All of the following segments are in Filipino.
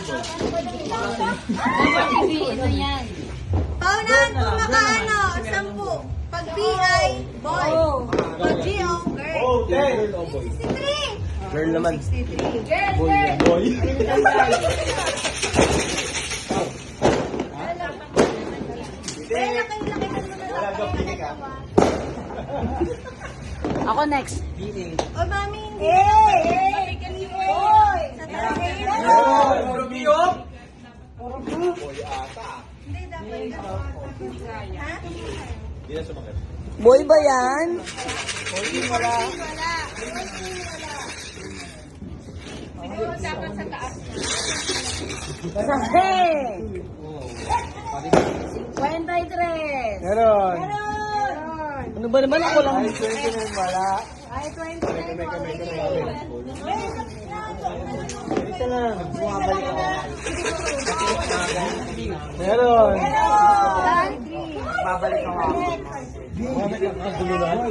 Ito yan. Paunahan po makaano, 10. Pag B ay boy. Pag G o girl. 63. Girl naman. 63. Girl, Boy girl. yan. Boy. Ay, laki-laki ng mga Ako next. O, mami, hindi. Boy. Sa Boy ata. Hindi, dapat ha? Hindi na sumakit. Boy ba yan? Wala. Hey! 53. Meron. Ano ba naman ako lang? Ay, 29 wala. Ay, 29 po. Isa lang. Bumabalik ako. Meron. Babalik ako. Bumabalik ako. Guluhan.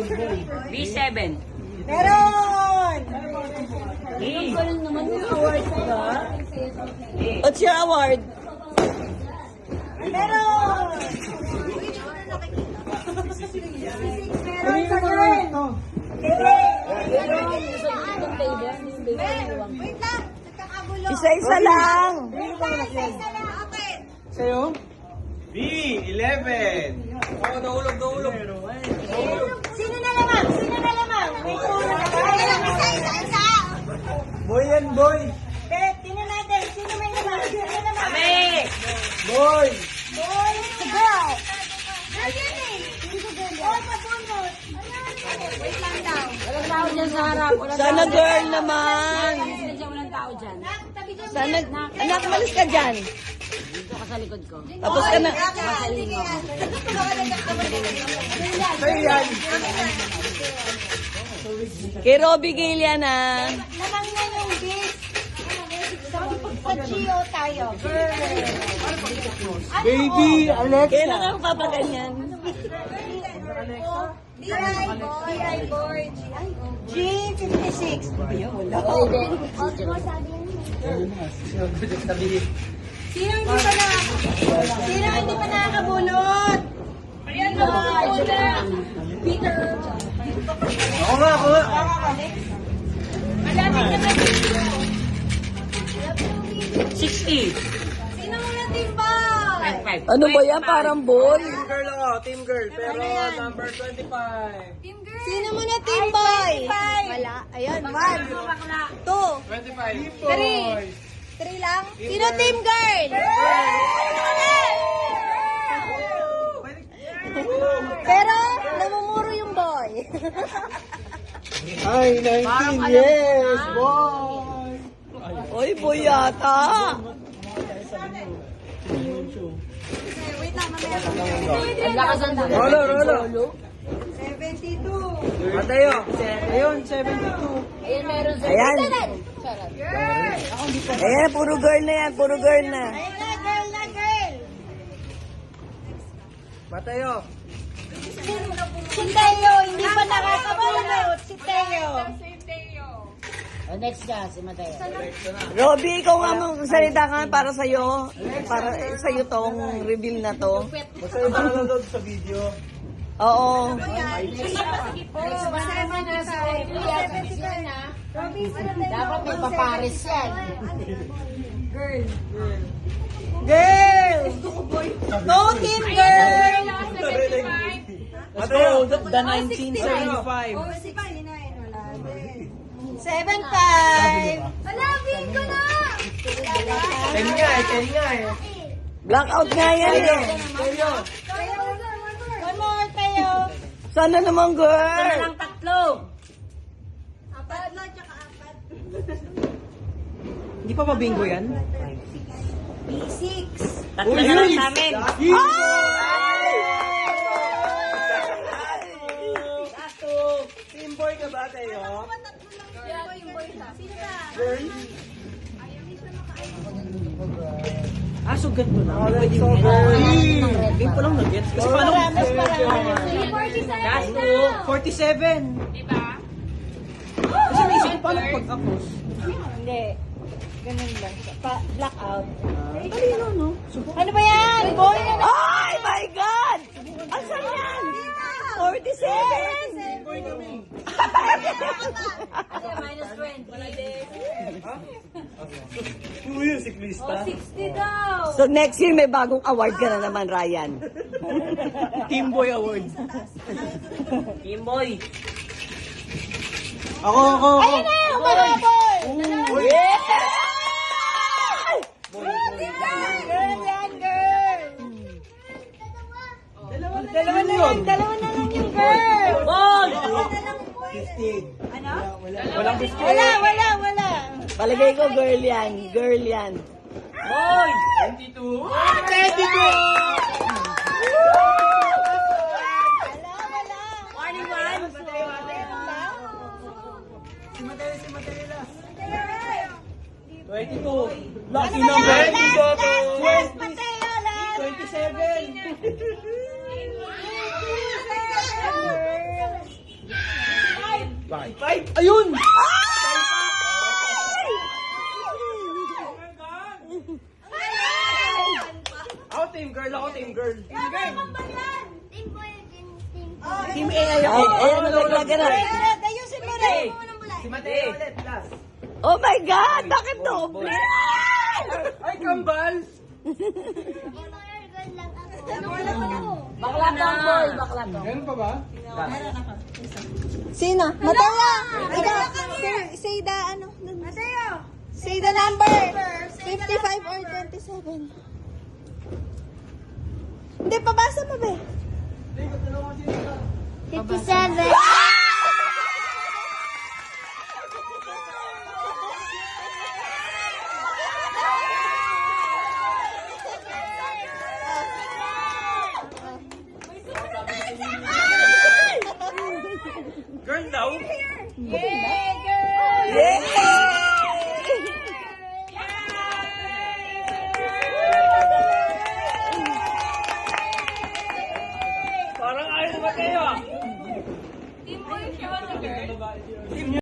B7. Meron! Ang galing naman yung award ko ba? What's your award? Meron! Meron sa girl! Wait lang! Nagkakagulo! Isa-isa lang. Wait lang! Isa-isa lang! Open! Sa'yo? B11. Oo, nahulog. Sino na lamang? Sino na lamang? May tulong na kayo. Isa-isa! Boy yan, boy. Tingnan natin. Sino may lamang? Sino lamang? Kami! Boy. Boy! Girl! Girl yan eh! Boy, pabunot! Wait lang daw. Walang tao dyan sa harap. Sana girl naman. Walang tao dyan. Tabi dyan. Sana, anak, malis ka dyan. Dito ka sa likod ko. Tapos ka na. Sa'yo yan. Kay Robby Gillian ah. Lamang na yung bis. Sa Gio tayo. Baby, Alexa. Kailan ka papaganyan? D.I. board. G56. Sino hindi pa nakakabunot? Ayan na, Peter. Ako nga. Malapit ka na dito. 60. Sino muna timbal? Ano ba yan? Parang boy. Team girl ako, team girl. Pero number 25. Sino muna timbal? Wala. Ayan, 1, 2, 25. Boy. 3 lang. Sino team girl? Pero, namumuro yung boy. Ay, 19. Yes, boy. Oy, boy yata. Wait lang, mamaya. Ang lakas ang Rolo. 72. Mateo. Ayun, 72. Ayan, meron sa... Ayan. Ayan, puro girl na yan. Puro girl na. Ayun na, girl. Mateo. Si Teo, hindi pa nakakabunot. Si Teo. Next ka, si Mateo. Robby, ikaw nga magsalita ka para sa'yo. Para sa'yo tong reveal na to. Basta yung nanonood sa video. Oo. Dapat may papares yan. Girl! No team girl! Mateo. The 1975. 7-5. Wala, win ko na! 10 nga eh. Blackout nga yan eh. One more, Teo. Sana naman girl. Tatlo. Apat na, tsaka apat. Hindi pa ba bingo yan? B6. Tatlo na lang sa amin. Team boy ka ba, Teo? Sino ba? Girl? So ganito na. Pwede mo yan. Game ko lang nag-gets. Kasi paano? Last 47. Diba? Kasi naisip ko paano pag-appose. Hindi. Ganun lang siya. Blackout. Talino, no? Ano ba yan? Boy na na. Ay, my God! Ang saan yan? 47! Boy kami. Minus 20. Ano yun, siklista? 60 daw. So next year may bagong award ka na naman, Ryan. Team Boy Award. Team Boy. Ako. Ayun na yung marabol. Yeah! Girl yan, girl. Dalawa na lang yung girl. Boy! Ano? Walang gusto. Wala. Palagay ko, girl yan. Girl yan. Boy! 22. Morning one. Si Mateo last. 22. Lucky number. 27. 5. Ayun! Ako team girl, team girl. Team A ayaw. Ay, nalaglag ka na. Ayusin mo rin. Si Mateo ulit, last. Oh my God! Bakit doble? Ay, kambal! Bakla to, boy. Bakla to. Meron pa ba? Sino? Mateo! Say the ano? Mateo! Say the number! 55 or 27? Hindi, pabasa mo ba? 57. Girl daw? Parang ayaw ni Mateo ah.